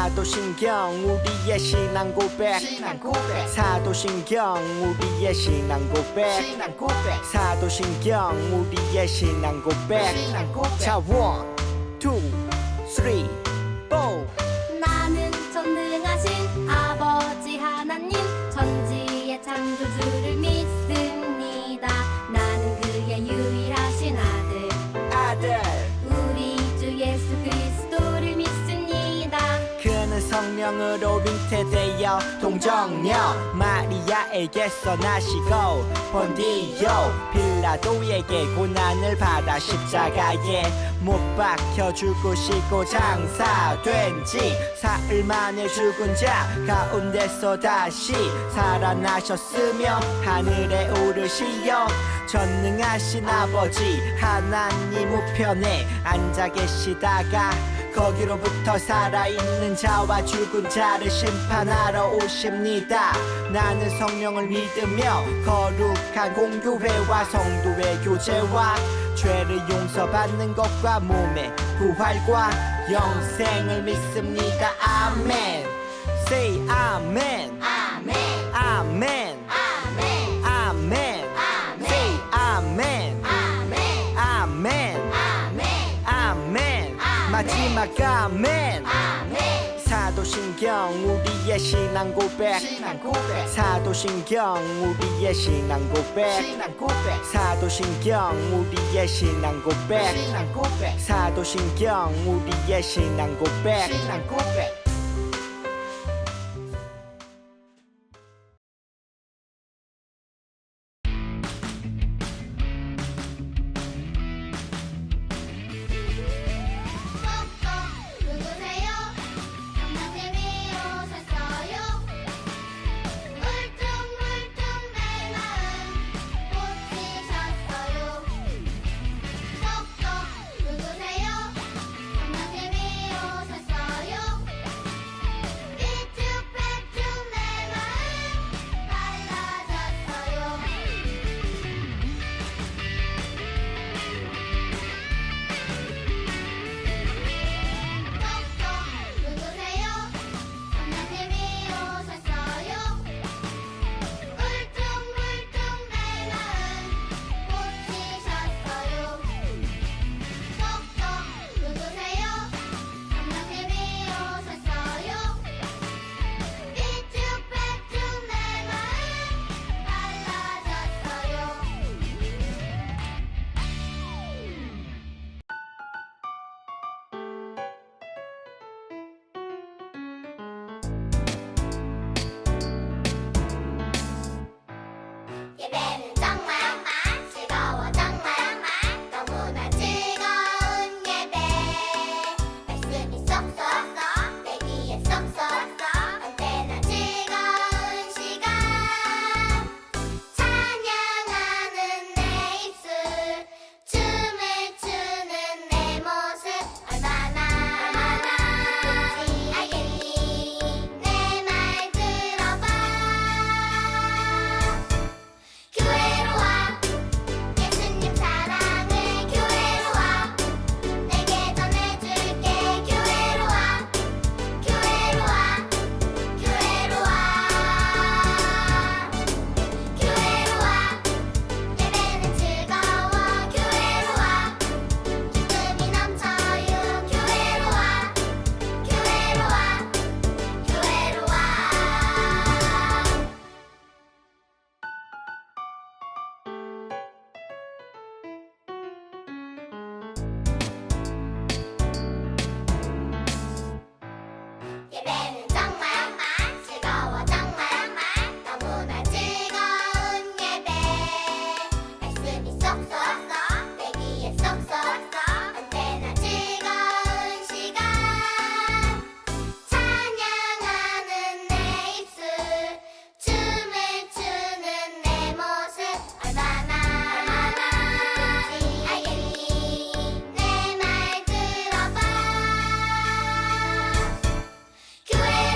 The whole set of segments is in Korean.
사도신경 우리의 신앙 고백 사도신경 우리의 신앙 고백 사도신경 우리의 신앙 고백 자 1, 2, 3, 4 나는 전능하신 아버지 하나님 천지의 창조주를 믿습니다. 나는 그의 유일하신 아들 우리 주 예수 그리스도를 믿습니다. 그는 성령으로 잉태되어 동정녀 마리아에게서 나시고 본디오 빌라도에게 고난을 받아 십자가에 못 박혀 죽으시고 장사된 지 사흘 만에 죽은 자 가운데서 다시 살아나셨으며 하늘에 오르시어 전능하신 아버지 하나님 우편에 앉아 계시다가 거기로부터 살아있는 자와 죽은 자를 심판하러 오십니다. 나는 성령을 믿으며 거룩한 공교회와 성도의 교제와 죄를 용서받는 것과 몸의 부활과 영생을 믿습니다. 아멘. Say 아멘. 아멘 아멘. 아멘 아멘. Say 아멘. 아멘 아멘. 아멘 아멘. 마지막 아멘. 아멘 사도신경 우리의 신앙 고백 사도신경 우리의 신앙 고백 사도신경 우리의 신앙 고백 사도신경 우리의 신앙 고백 누구세요? 성령님이 오셨어요. 울퉁불퉁 내 마음 고치셨어요. 똑똑 누구세요? 성령님이 오셨어요. 삐쭉빼쭉 내 마음 달라졌어요. 똑똑 누구세요? 성령님이 오셨어요. 울퉁불퉁 내 마음 고치셨어요. 똑똑 누구세요? 성령님이 오셨어요. 삐쭉빼쭉 내 마음 달라졌어요. 예배는 정말 즐거워 정말 너무나 즐거운 예배 말씀이 쏙쏙 내 귀에 쏙쏙 언제나 즐거운 시간 찬양하는 내 입술 춤을 추는 내 모습 얼마나 좋은지 알겠니 내 말 들어봐 교회로 와 예수님 사랑을 교회로 와 내게 전해줄게 교회로 와 교회로 와 교회로 와 교회로 와 예배는 즐거워 교회로 와 기쁨이 넘쳐요 교회로 와 교회로 와 교회로 와 예배는 정말 즐거워 정말 너무나 즐거운 예배 말씀이 쏙쏙 내 귀에 쏙쏙 언제나 즐거운 시간 찬양하는 내 입술 춤을 추는 내 모습 얼마나 좋은지 알겠니 내 말 들어봐 교회로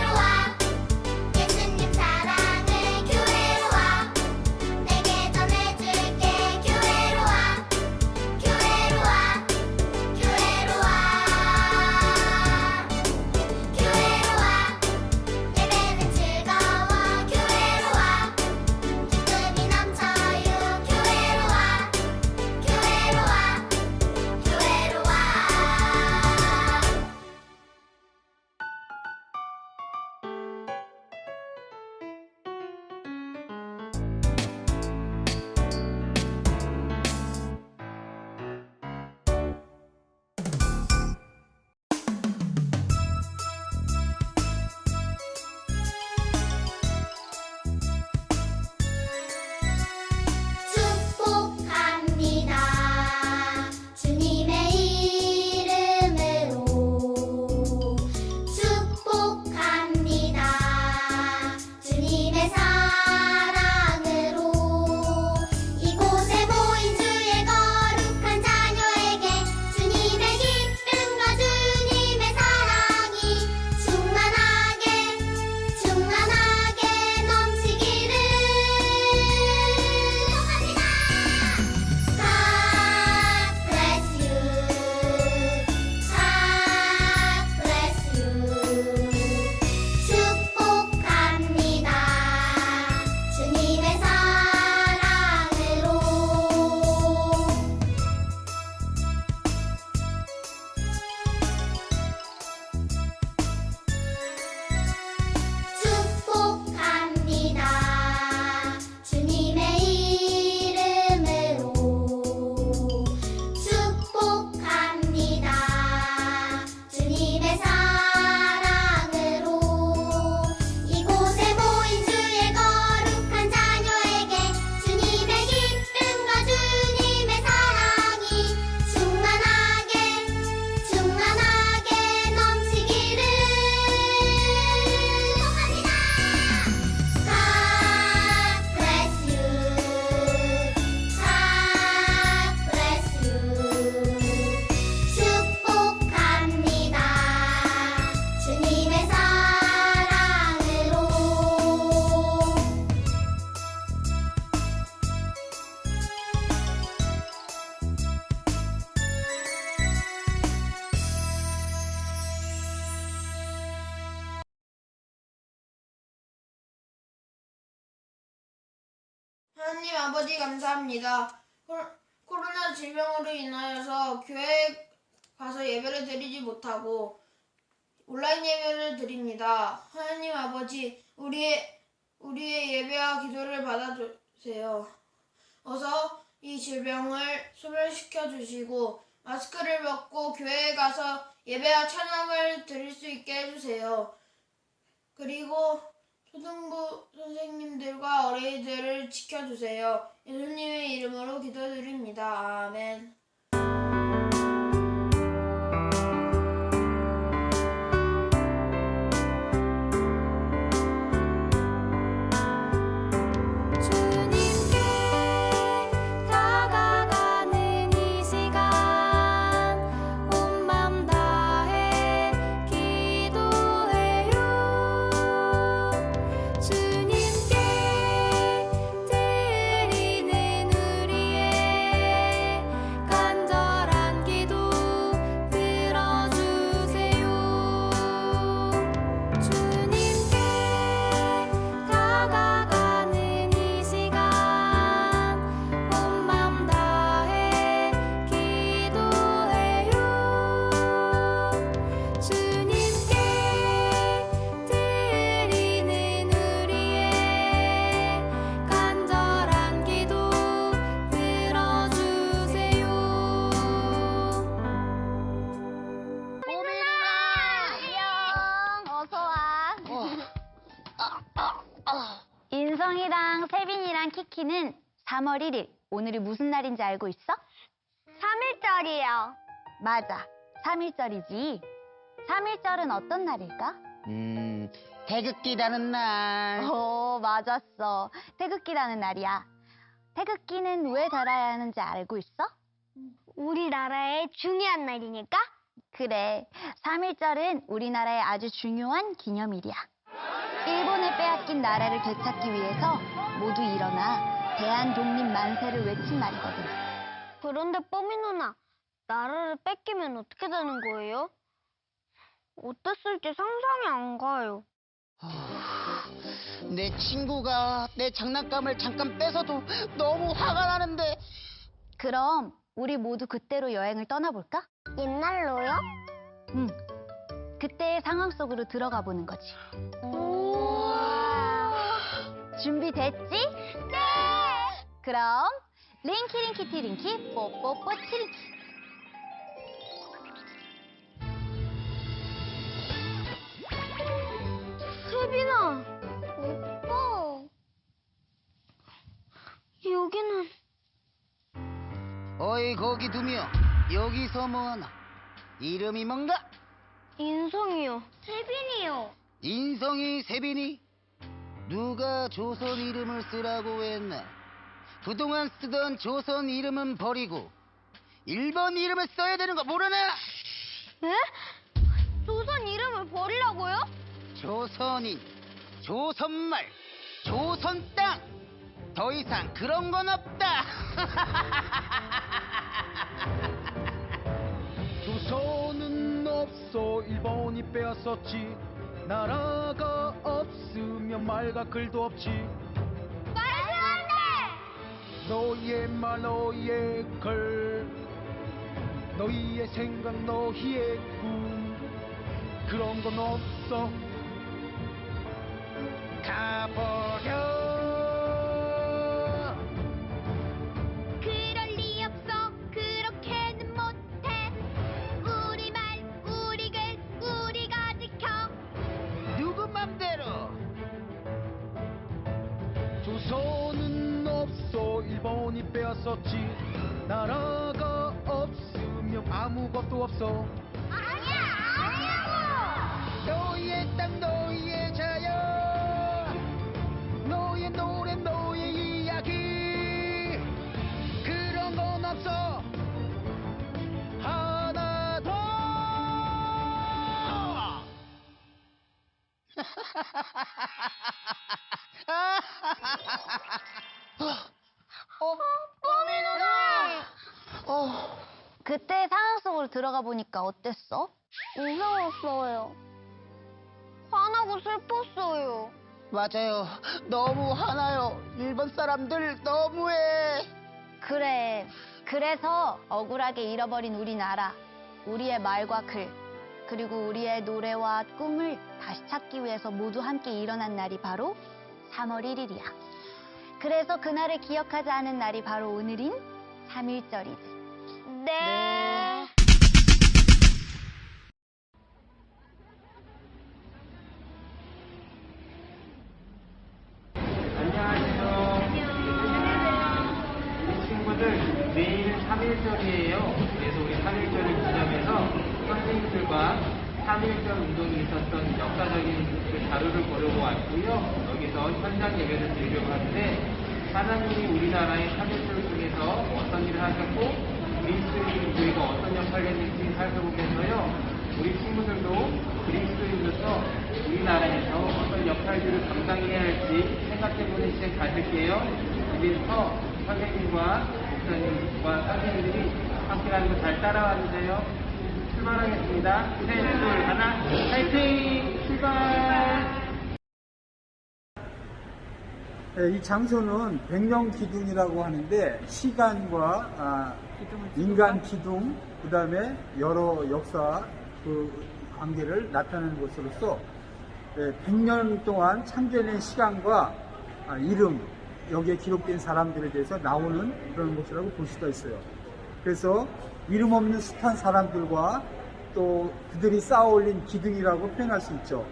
하나님 아버지 감사합니다. 코로나 질병으로 인하여서 교회에 가서 예배를 드리지 못하고 온라인 예배를 드립니다. 하나님 아버지, 우리의 예배와 기도를 받아주세요. 어서 이 질병을 소멸시켜 주시고 마스크를 벗고 교회에 가서 예배와 찬양을 드릴 수 있게 해주세요. 그리고 초등부 선생님들과 어린이들을 지켜주세요. 예수님의 이름으로 기도드립니다. 아멘. 주님께 다가가는 이 시간 온 맘 다해 기도해요. 주님께 드리는 우리의 간절한 기도 들어주세요. 주님께 다가가는 이 시간 온 맘 다해 기도해요. 주님께 드리는 우리의 간절한 기도 들어주세요. 안녕. 어서 와. 인성이랑 세빈이랑 키키는 3월 1일, 오늘이 무슨 날인지 알고 있어? 3일절이요. 맞아, 3일절이지. 3일절은 어떤 날일까? 태극기라는 날. 오, 맞았어. 태극기라는 날이야. 태극기는 왜 달아야 하는지 알고 있어? 우리나라의 중요한 날이니까? 그래, 3일절은 우리나라의 아주 중요한 기념일이야. 일본에 빼앗긴 나라를 되찾기 위해서 모두 일어나 대한독립 만세를 외친 날이거든. 그런데 뽀미 누나, 나라를 뺏기면 어떻게 되는 거예요? 어땠을지 상상이 안 가요. 내 친구가 내 장난감을 잠깐 뺏어도 너무 화가 나는데. 그럼 우리 모두 그때로 여행을 떠나볼까? 옛날로요? 응. 그때의 상황 속으로 들어가 보는 거지. 우와. 준비됐지? 네! 그럼 링키링키 티링키 뽀뽀뽀 치링키. 세빈아, 오빠. 여기는 어이 거기 두명 여기서 뭐하나? 이름이 뭔가? 인성이요. 세빈이요. 인성이 세빈이? 누가 조선 이름을 쓰라고 했나? 그동안 쓰던 조선 이름은 버리고 일본 이름을 써야 되는 거 모르나? 에? 조선 이름을 버리라고요? 조선인, 조선말, 조선 땅. 더 이상 그런 건 없다. 조선은 없어 일본이 빼앗았지. 나라가 없으면 말과 글도 없지. 말도 안 돼! 너희의 말 너희의 글, 너희의 생각 너희의 꿈, 그런 건 없어. 가버려. 그럴 리 없어. 그렇게는 못해. 우리 말, 우리 글, 우리가 지켜. 누구 맘대로? 조선은 없어 일본이 빼앗았지. 나라가 없으면 아무것도 없어. 아니야, 아니라고! 너희의 땅 너희의 자연, 너희의 노래 너희의 이야기, 그런 건 없어. 하나도. 뽀미 누나! 그때 상황 속으로 들어가 보니까 어땠어? 무서웠어요. 화나고 슬펐어요. 맞아요. 너무 화나요. 일본 사람들 너무해. 그래. 그래서 억울하게 잃어버린 우리나라, 우리의 말과 글, 그리고 우리의 노래와 꿈을 다시 찾기 위해서 모두 함께 일어난 날이 바로 3월 1일이야. 그래서 그날을 기억하지 않은 날이 바로 오늘인 3.1절이지. 네. 우리 친구들 내일 3.1절이에요. 그래서 우리 3.1절을 기념해서 선생님들과 3.1절 운동이 있었던 역사적인 그 자료를 보려고 왔고요. 여기서 현장 예배를 드리려고 하는데 하나님이 우리나라의 3.1절 중에서 어떤 일을 하셨고 그리스도인들과 어떤 역할을 했는지 살펴보면서요. 우리 친구들도 그리스도인으로서 우리나라에서 어떤 역할들을 감당해야 할지 생각해보는 시간 가질게요. 그래서 선생님과 목사님과 선생님들이 함께하는 거 잘 따라와주세요. 출발하겠습니다. 셋, 둘, 하나, 파이팅! 출발! 이 장소는 백령 기둥이라고 하는데 시간과 인간 기둥, 그 다음에 여러 역사 그 관계를 나타내는 것으로서 100년 동안 참견의 시간과 이름, 여기에 기록된 사람들에 대해서 나오는 그런 것이라고 볼 수가 있어요. 그래서 이름 없는 숱한 사람들과 또 그들이 쌓아 올린 기둥이라고 표현할 수 있죠.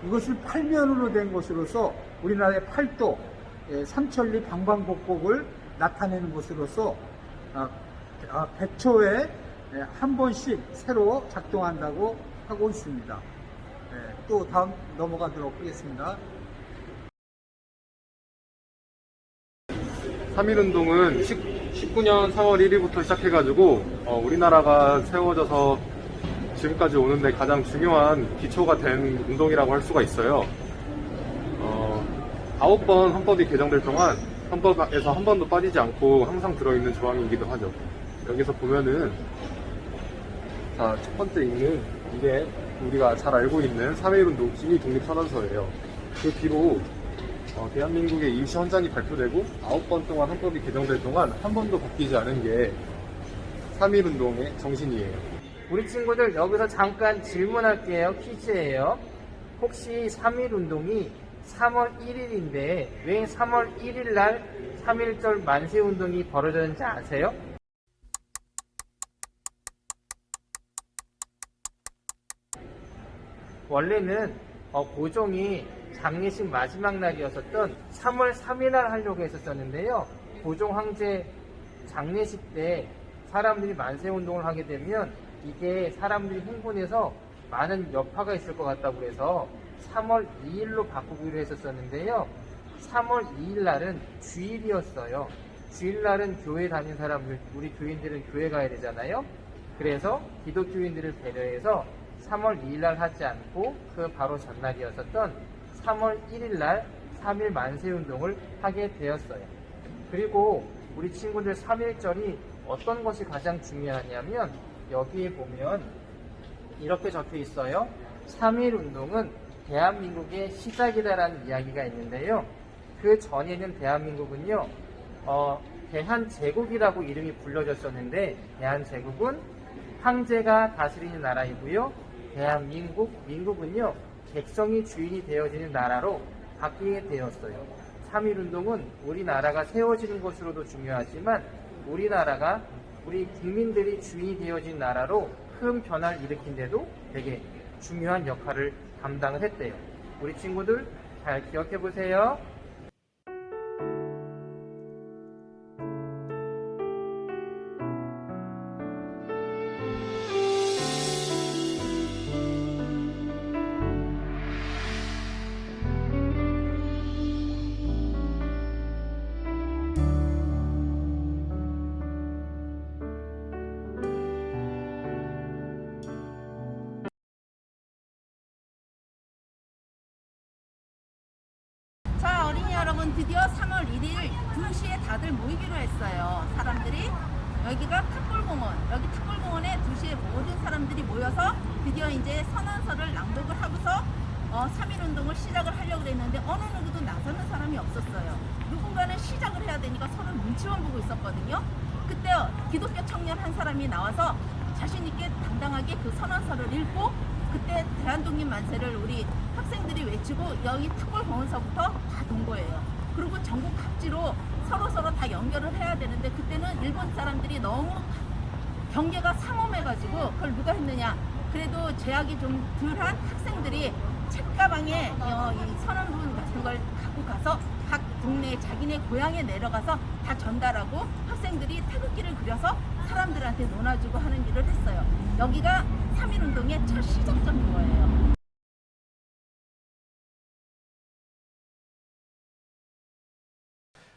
이것을 8면으로 된 것으로서 우리나라의 팔도, 삼천리 방방곡곡을 나타내는 것으로서 100초에 한 번씩 새로 작동한다고 하고 있습니다. 또 다음 넘어가도록 하겠습니다. 3.1운동은 19년 4월 1일부터 시작해가지고 우리나라가 세워져서 지금까지 오는데 가장 중요한 기초가 된 운동이라고 할 수가 있어요. 9번 헌법이 개정될 동안 헌법에서 한 번도 빠지지 않고 항상 들어있는 조항이기도 하죠. 여기서 보면은 첫 번째 있는 이게 우리가 잘 알고 있는 3.1운동 기미 독립선언서예요. 그 뒤로 대한민국의 임시 헌장이 발표되고 9번 동안 헌법이 개정될 동안 한 번도 바뀌지 않은 게 3.1운동의 정신이에요. 우리 친구들 여기서 잠깐 질문할게요. 퀴즈예요. 혹시 3.1운동이 3월 1일인데 왜 3월 1일 날 3.1절 만세운동이 벌어졌는지 아세요? 원래는 고종이 장례식 마지막 날이었었던 3월 3일 날 하려고 했었는데요. 고종 황제 장례식 때 사람들이 만세운동을 하게 되면 이게 사람들이 흥분해서 많은 여파가 있을 것 같다고 해서 3월 2일로 바꾸기로 했었는데요. 3월 2일 날은 주일이었어요. 주일 날은 교회 다니는 사람들, 우리 교인들은 교회 가야 되잖아요. 그래서 기독교인들을 배려해서 3월 2일 날 하지 않고 그 바로 전날이었었던 3월 1일 날 3.1 만세운동을 하게 되었어요. 그리고 우리 친구들 3.1절이 어떤 것이 가장 중요하냐면 여기에 보면 이렇게 적혀 있어요. 3.1 운동은 대한민국의 시작이다라는 이야기가 있는데요. 그 전에는 대한민국은요, 대한제국이라고 이름이 불려졌었는데, 대한제국은 황제가 다스리는 나라이고요. 민국은요, 백성이 주인이 되어지는 나라로 바뀌게 되었어요. 3.1 운동은 우리나라가 세워지는 것으로도 중요하지만, 우리나라가 우리 국민들이 주인이 되어진 나라로 큰 변화를 일으킨데도 되게 중요한 역할을 감당을 했대요. 우리 친구들 잘 기억해 보세요. 자, 어린이 여러분, 드디어 3월 1일 2시에 다들 모이기로 했어요. 사람들이 여기가 탁골공원, 여기 탁골공원에 2시에 모든 사람들이 모여서 드디어 이제 선언서를 낭독을 하고서 3.1운동을 시작을 하려고 했는데 어느 누구도 나서는 사람이 없었어요. 누군가는 시작을 해야 되니까 서로 눈치만 보고 있었거든요. 그때 기독교 청년 한 사람이 나와서 자신 있게 당당하게 그 선언서를 읽고 그때 대한독립 만세를 우리 학생들이 외치고 여기 특별공원서부터 다 돈 거예요. 그리고 전국 각지로 서로 다 연결을 해야 되는데 그때는 일본 사람들이 너무 경계가 삼엄해가지고 그걸 누가 했느냐. 그래도 제약이 좀 덜한 학생들이 책가방에 이 선언문 같은 걸 갖고 가서 각 동네 자기네 고향에 내려가서 다 전달하고 학생들이 태극기를 그려서 사람들한테 논아주고 하는 일을 했어요. 여기가 3.1운동의 첫 시작점인 거예요.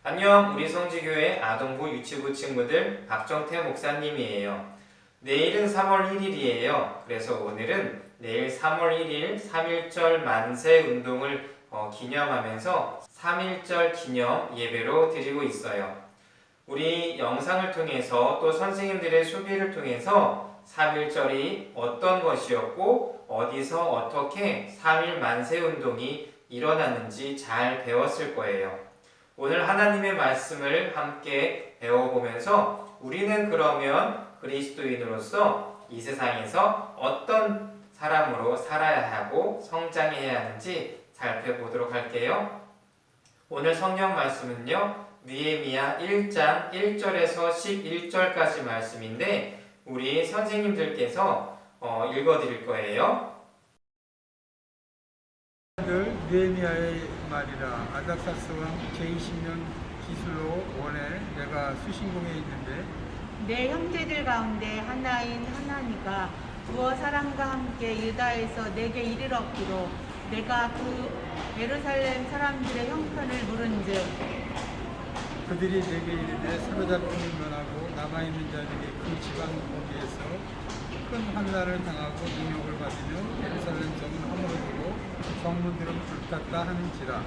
안녕, 우리 성지교회 아동부 유치부 친구들 박정태 목사님이에요. 내일은 3월 1일이에요. 그래서 오늘은 내일 3월 1일 3.1절 만세 운동을 기념하면서 3.1절 기념 예배로 드리고 있어요. 우리 영상을 통해서 또 선생님들의 소개를 통해서 3.1절이 어떤 것이었고 어디서 어떻게 3.1 만세 운동이 일어났는지 잘 배웠을 거예요. 오늘 하나님의 말씀을 함께 배워보면서 우리는 그러면 그리스도인으로서 이 세상에서 어떤 사람으로 살아야 하고 성장해야 하는지 살펴보도록 할게요. 오늘 성경 말씀은요, 느헤미야 1장 1절에서 11절까지 말씀인데 우리 선생님들께서 읽어드릴 거예요. 느헤미야의 말이라. 아닥사스 왕 제20년 기술로 원해 내가 수신궁에 있는데 내 형제들 가운데 하나인 하나니가 두어 사람과 함께 유다에서 내게 이르렀기로 내가 그 예루살렘 사람들의 형편을 물은즉 그들이 내게 이르되 사로잡힘을 면하고 남아있는 자들이 그 지방 거기에서 큰 환난을 당하고 능욕을 받으며 예루살렘 성은 허물어지고 성문들은 불탔다 하는지라.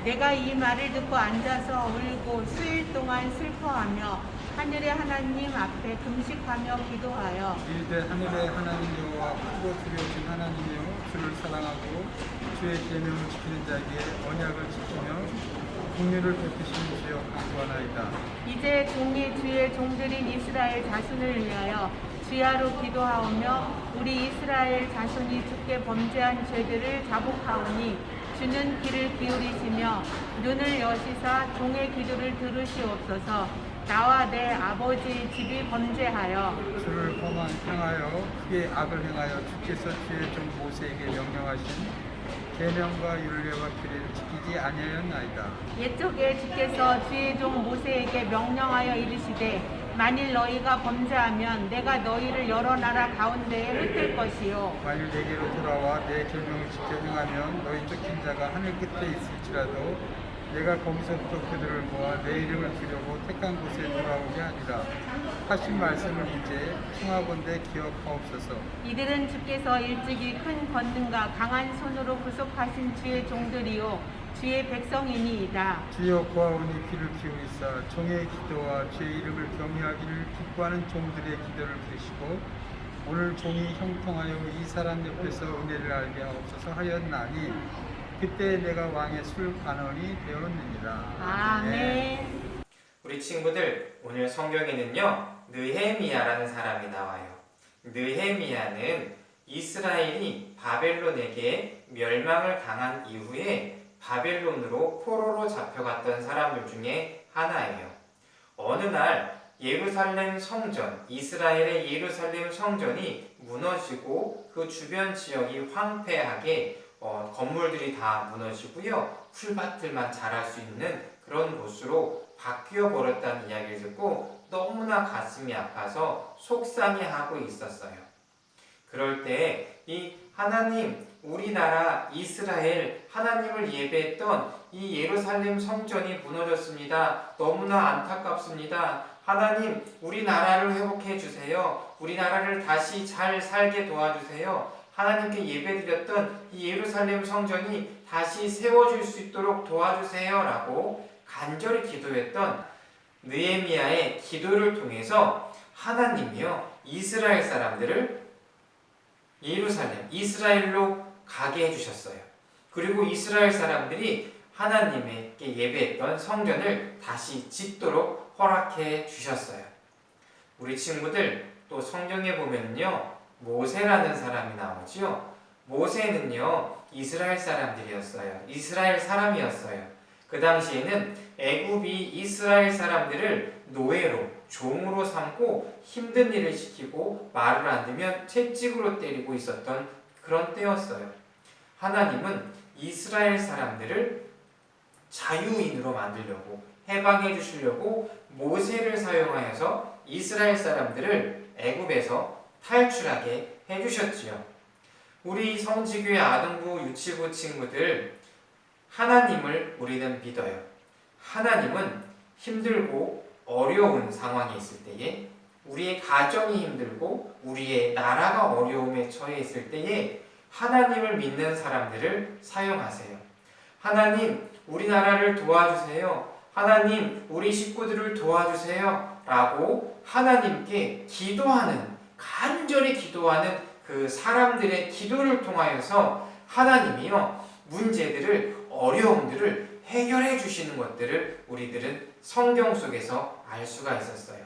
내가 이 말을 듣고 앉아서 울고 수일 동안 슬퍼하며 하늘의 하나님 앞에 금식하며 기도하여 이르되 하늘의 하나님 여호와 크고 두려우신 하나님이여 주를 사랑하고 주의 계명을 지키는 자에게 언약을 지키며 긍휼을 베푸시는 주여 간구하나이다. 이제 종이 주의 종들인 이스라엘 자손을 위하여 주야로 기도하오며 우리 이스라엘 자손이 주께 범죄한 죄들을 자복하오니 주는 귀를 기울이시며 눈을 여시사 종의 기도를 들으시옵소서. 나와 내 아버지 집이 범죄하여 주를 향하여 크게 악을 행하여 주께서 주의 종 모세에게 명령하신 계명과 율례와 규례를 지키지 아니하였나이다. 옛적에 주께서 주의 종 모세에게 명령하여 이르시되 만일 너희가 범죄하면 내가 너희를 여러 나라 가운데에 흩을 것이요 만일 내게로 돌아와 내 계명을 지켜 행하면 너희 쫓긴 자가 하늘 끝에 있을지라도 내가 거기서부터 그들을 모아 내 이름을 두려고 택한 곳에 돌아오게 하리라 하신 말씀을 이제 청하건대 기억하옵소서. 이들은 주께서 일찍이 큰 권능과 강한 손으로 구속하신 주의 종들이요 주의 백성이니이다. 주여 구하오니 귀를 기울이사 종의 기도와 주의 이름을 경외하기를 기뻐하는 종들의 기도를 들으시고 오늘 종이 형통하여 이 사람 옆에서 은혜를 알게 하옵소서 하였나니 그때 내가 왕의 술 관원이 되었느니라. 아멘. 우리 친구들, 오늘 성경에는요, 느헤미야라는 사람이 나와요. 느헤미야는 이스라엘이 바벨론에게 멸망을 당한 이후에 바벨론으로 포로로 잡혀갔던 사람들 중에 하나예요. 어느 날 예루살렘 성전, 이스라엘의 예루살렘 성전이 무너지고 그 주변 지역이 황폐하게 건물들이 다 무너지고요. 풀밭들만 자랄 수 있는 그런 곳으로 바뀌어 버렸다는 이야기를 듣고 너무나 가슴이 아파서 속상해하고 있었어요. 그럴 때 이 하나님, 우리나라 이스라엘 하나님을 예배했던 이 예루살렘 성전이 무너졌습니다. 너무나 안타깝습니다. 하나님, 우리나라를 회복해 주세요. 우리나라를 다시 잘 살게 도와주세요. 하나님께 예배드렸던 이 예루살렘 성전이 다시 세워질 수 있도록 도와주세요 라고 간절히 기도했던 느헤미야의 기도를 통해서 하나님이요, 이스라엘 사람들을 예루살렘, 이스라엘로 가게 해주셨어요. 그리고 이스라엘 사람들이 하나님께 예배했던 성전을 다시 짓도록 허락해 주셨어요. 우리 친구들, 또 성경에 보면요, 모세라는 사람이 나오죠. 모세는요, 이스라엘 사람들이었어요. 이스라엘 사람이었어요. 그 당시에는 애굽이 이스라엘 사람들을 노예로, 종으로 삼고 힘든 일을 시키고 말을 안 듣면 채찍으로 때리고 있었던 그런 때였어요. 하나님은 이스라엘 사람들을 자유인으로 만들려고, 해방해 주시려고 모세를 사용하여서 이스라엘 사람들을 애굽에서 탈출하게 해주셨지요. 우리 성지교회 아동부 유치부 친구들, 하나님을 우리는 믿어요. 하나님은 힘들고 어려운 상황에 있을 때에, 우리의 가정이 힘들고 우리의 나라가 어려움에 처해 있을 때에 하나님을 믿는 사람들을 사용하세요. 하나님, 우리나라를 도와주세요. 하나님, 우리 식구들을 도와주세요. 라고 하나님께 기도하는, 간절히 기도하는 그 사람들의 기도를 통하여서 하나님이요, 문제들을, 어려움들을 해결해 주시는 것들을 우리들은 성경 속에서 알 수가 있었어요.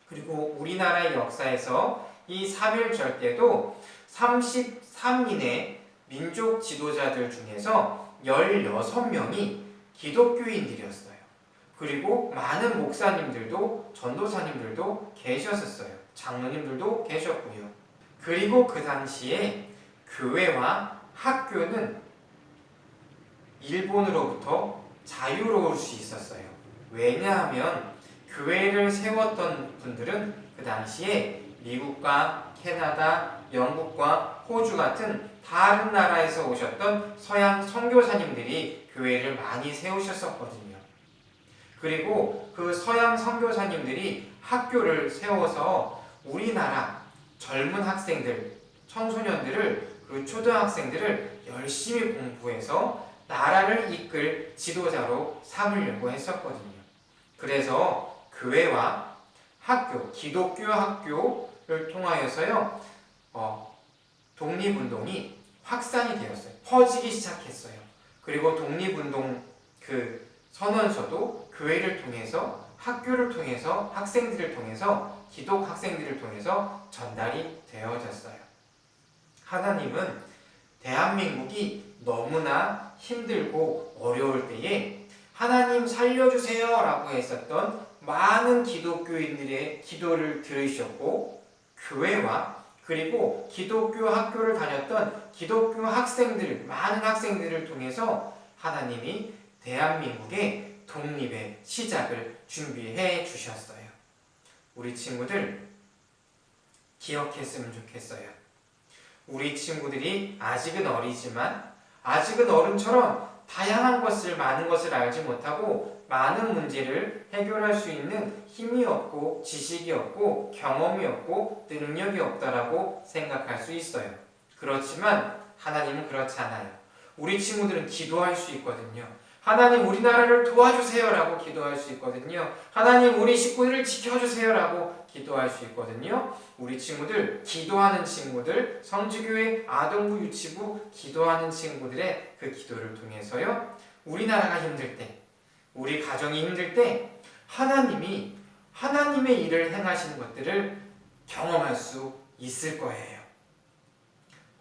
그리고 우리나라의 역사에서 이 3.1절 때도 33인의 민족 지도자들 중에서 16명이 기독교인들이었어요. 그리고 많은 목사님들도, 전도사님들도 계셨었어요. 장로님들도 계셨고요. 그리고 그 당시에 교회와 학교는 일본으로부터 자유로울 수 있었어요. 왜냐하면 교회를 세웠던 분들은 그 당시에 미국과 캐나다, 영국과 호주 같은 다른 나라에서 오셨던 서양 선교사님들이 교회를 많이 세우셨었거든요. 그리고 그 서양 선교사님들이 학교를 세워서 우리나라 젊은 학생들, 청소년들을, 그 초등학생들을 열심히 공부해서 나라를 이끌 지도자로 삼으려고 했었거든요. 그래서 교회와 학교, 기독교 학교를 통하여서요, 독립운동이 확산이 되었어요. 퍼지기 시작했어요. 그리고 독립운동 그 선언서도 교회를 통해서, 학교를 통해서, 학생들을 통해서, 기독 학생들을 통해서 전달이 되어졌어요. 하나님은 대한민국이 너무나 힘들고 어려울 때에 하나님 살려주세요 라고 했었던 많은 기독교인들의 기도를 들으셨고, 교회와 그리고 기독교 학교를 다녔던 기독교 학생들, 많은 학생들을 통해서 하나님이 대한민국의 독립의 시작을 준비해 주셨어요. 우리 친구들 기억했으면 좋겠어요. 우리 친구들이 아직은 어리지만, 아직은 어른처럼 다양한 것을, 많은 것을 알지 못하고 많은 문제를 해결할 수 있는 힘이 없고 지식이 없고 경험이 없고 능력이 없다라고 생각할 수 있어요. 그렇지만 하나님은 그렇지 않아요. 우리 친구들은 기도할 수 있거든요. 하나님, 우리나라를 도와주세요 라고 기도할 수 있거든요. 하나님, 우리 식구들을 지켜주세요 라고 기도할 수 있거든요. 우리 친구들, 기도하는 친구들, 성지교회 아동부 유치부 기도하는 친구들의 그 기도를 통해서요, 우리나라가 힘들 때, 우리 가정이 힘들 때 하나님이 하나님의 일을 행하시는 것들을 경험할 수 있을 거예요.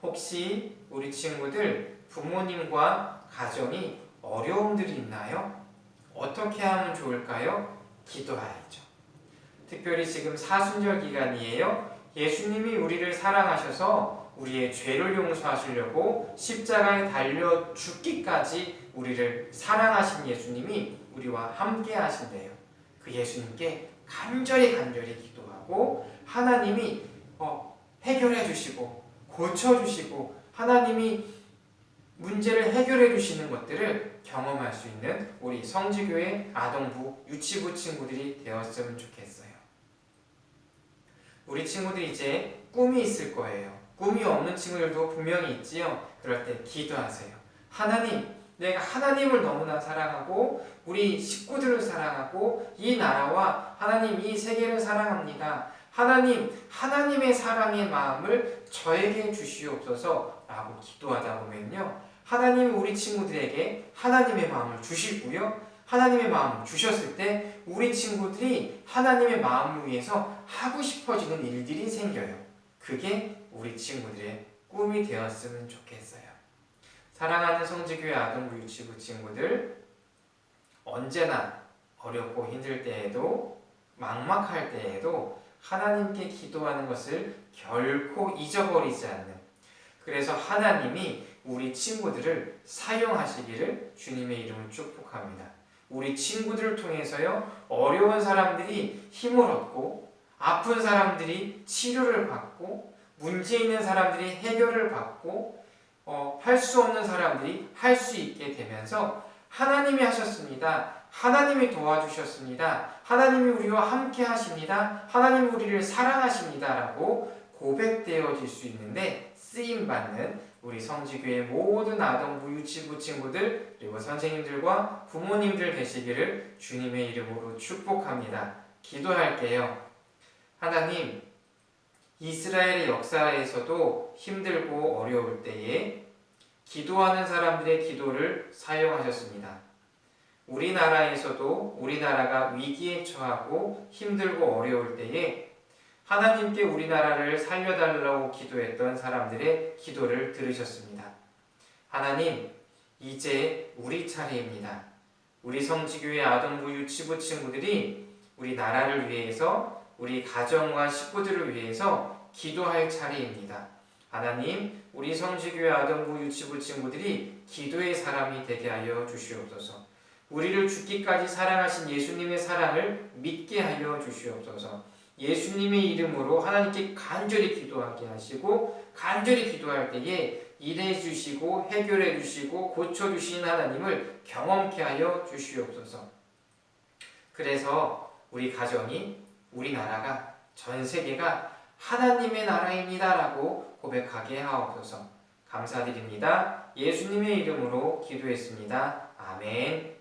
혹시 우리 친구들 부모님과 가정이 어려움들이 있나요? 어떻게 하면 좋을까요? 기도해야죠. 특별히 지금 사순절 기간이에요. 예수님이 우리를 사랑하셔서 우리의 죄를 용서하시려고 십자가에 달려 죽기까지 우리를 사랑하신 예수님이 우리와 함께 하신대요. 그 예수님께 간절히 기도하고 하나님이 해결해 주시고 고쳐 주시고 하나님이 문제를 해결해 주시는 것들을 경험할 수 있는 우리 성지교회 아동부 유치부 친구들이 되었으면 좋겠어요. 우리 친구들이 이제 꿈이 있을 거예요. 꿈이 없는 친구들도 분명히 있지요. 그럴 때 기도하세요. 하나님, 내가 하나님을 너무나 사랑하고 우리 식구들을 사랑하고 이 나라와 하나님 이 세계를 사랑합니다. 하나님, 하나님의 사랑의 마음을 저에게 주시옵소서 라고 기도하다 보면요, 하나님이 우리 친구들에게 하나님의 마음을 주시고요. 하나님의 마음을 주셨을 때 우리 친구들이 하나님의 마음을 위해서 하고 싶어지는 일들이 생겨요. 그게 우리 친구들의 꿈이 되었으면 좋겠어요. 사랑하는 성지교회 아동부 유치부 친구들, 언제나 어렵고 힘들 때에도 막막할 때에도 하나님께 기도하는 것을 결코 잊어버리지 않는, 그래서 하나님이 우리 친구들을 사용하시기를 주님의 이름으로 축복합니다. 우리 친구들을 통해서요, 어려운 사람들이 힘을 얻고, 아픈 사람들이 치료를 받고, 문제 있는 사람들이 해결을 받고, 할 수 없는 사람들이 할 수 있게 되면서 하나님이 하셨습니다. 하나님이 도와주셨습니다. 하나님이 우리와 함께 하십니다. 하나님이 우리를 사랑하십니다. 라고 고백되어질 수 있는데 쓰임받는 우리 성지교회 모든 아동부 유치부 친구들 그리고 선생님들과 부모님들 되시기를 주님의 이름으로 축복합니다. 기도할게요. 하나님, 이스라엘의 역사에서도 힘들고 어려울 때에 기도하는 사람들의 기도를 사용하셨습니다. 우리나라에서도 우리나라가 위기에 처하고 힘들고 어려울 때에 하나님께 우리나라를 살려달라고 기도했던 사람들의 기도를 들으셨습니다. 하나님, 이제 우리 차례입니다. 우리 성지교회 아동부 유치부 친구들이 우리 나라를 위해서, 우리 가정과 식구들을 위해서 기도할 차례입니다. 하나님, 우리 성지교회 아동부 유치부 친구들이 기도의 사람이 되게 하여 주시옵소서. 우리를 죽기까지 사랑하신 예수님의 사랑을 믿게 하여 주시옵소서. 예수님의 이름으로 하나님께 간절히 기도하게 하시고, 간절히 기도할 때에 일해 주시고 해결해 주시고 고쳐 주시는 하나님을 경험케 하여 주시옵소서. 그래서 우리 가정이, 우리나라가, 전 세계가 하나님의 나라입니다 라고 고백하게 하옵소서. 감사드립니다. 예수님의 이름으로 기도했습니다. 아멘.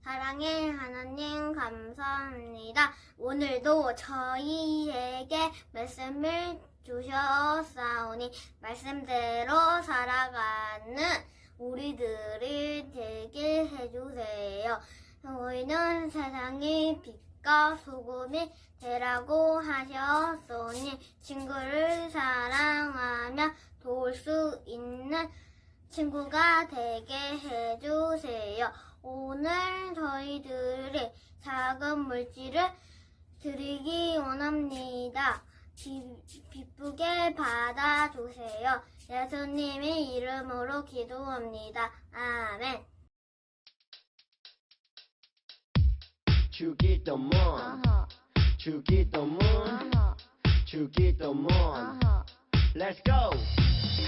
사랑의 하나님 감사합니다. 오늘도 저희에게 말씀을 주셨사오니 말씀대로 살아가는 우리들이 되게 해주세요. 저희는 세상의 빛과 소금이 되라고 하셨으니 친구를 사랑하며 도울 수 있는 친구가 되게 해주세요. 오늘 저희들이 작은 물질을 드리기 원합니다. 기쁘게 받아주세요. 예수님의 이름으로 기도합니다. 아멘. 주기도문, 주기도문, 주기도문. Let's go.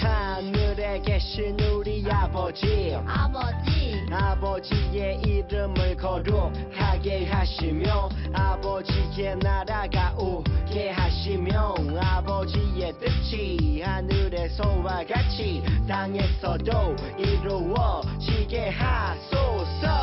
하늘에 계신 우리 아버지의 이름을 거룩하게 하시며 아버지의 나라가 오게 하시며 아버지의 뜻이 하늘에서와 같이 땅에서도 이루어지게 하소서.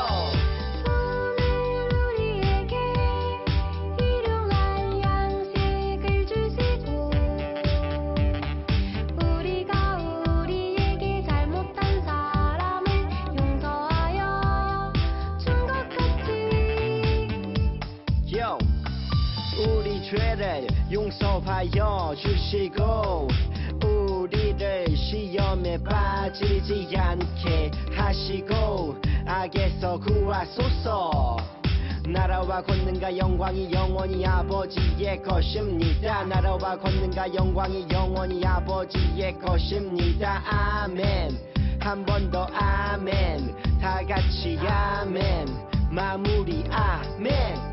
용서하여 주시고 우리를 시험에 빠지지 않게 하시고 악에서 구하소서. 나라와 권능과 영광이 영원히 아버지의 것입니다. 나라와 권능과 영광이 영원히 아버지의 것입니다. 아멘. 한 번 더 아멘. 다 같이 아멘. 마무리 아멘.